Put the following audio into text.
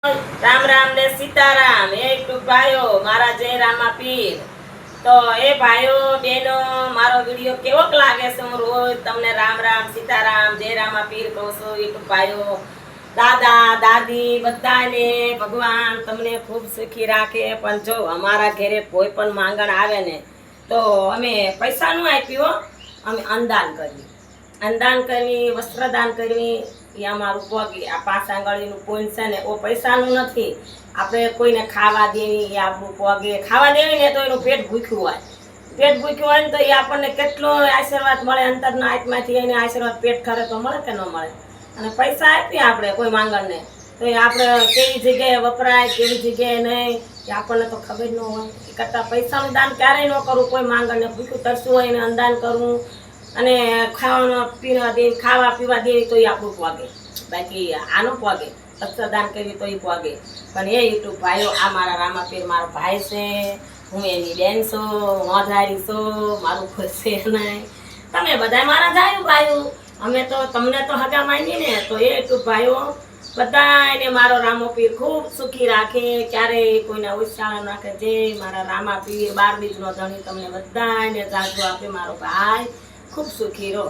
રામ રામ ને સીતારામ એ ભાઈઓ મારા જય રામા પીર। તો એ ભાઈઓ બેનો મારો વિડિયો કેવો લાગે છે? હું રોજ તમને રામ રામ સીતારામ જય રામા પીર કહું છું। યુટ્યુબ ભાઈઓ દાદા દાદી બધાને ભગવાન તમને ખૂબ સુખી રાખે। પણ જો અમારા ઘરે કોઈ પણ માંગણ આવે ને તો અમે પૈસા નું આપ્યું, અમે અનદાન કરી, અનદાન કરવી, વસ્ત્રદાન કરવી એ અમારું પોગી। આ 5 આંગળીનું પૂન છે ને ઓ પૈસાનું નથી, આપણે કોઈને ખાવા દેવી એ આપણું પોગે। ખાવા દેવી ને તો એનું પેટ ભૂખ્યું હોય, પેટ ભૂખ્યું હોય ને તો એ આપણને કેટલો આશીર્વાદ મળે, અંતરના આત્માથી એને આશીર્વાદ પેટ ખરે તો મળે કે ન મળે। અને પૈસા આપીએ આપણે કોઈ માંગણને તો એ આપણે કેવી જગ્યાએ વપરાય, કેવી જગ્યાએ નહીં એ આપણને તો ખબર ન હોય। એ કરતાં પૈસાનું દાન ક્યારેય ન કરવું। કોઈ માંગણને ભૂખ્યું તરસું હોય એને અનદાન કરવું અને ખાવા પીવા દેવી તો એ આપણું પોગે, બાકી આનું પોગે। વસ્ત્રદાન કરવી તો એ પોગે। પણ એ યુટ્યુબ ભાઈઓ, આ મારા રામા પીર મારો ભાઈ છે, હું એની બેન છું, મોધારી છું, મારું ખુશ છે નહીં। તમે બધા મારા જાયું ભાઈઓ, અમે તો તમને તો હગા માંગી ને તો એ યુટ્યુબ ભાઈઓ બધાને મારો રામો પીર ખૂબ સુખી રાખે, ક્યારેય કોઈને ઉછાળા નાખે। જે મારા રામા પીર 12 બીજનો ધણી તમને બધાને જાગો આપે, મારો ભાઈ ખૂબ સુખી રહો।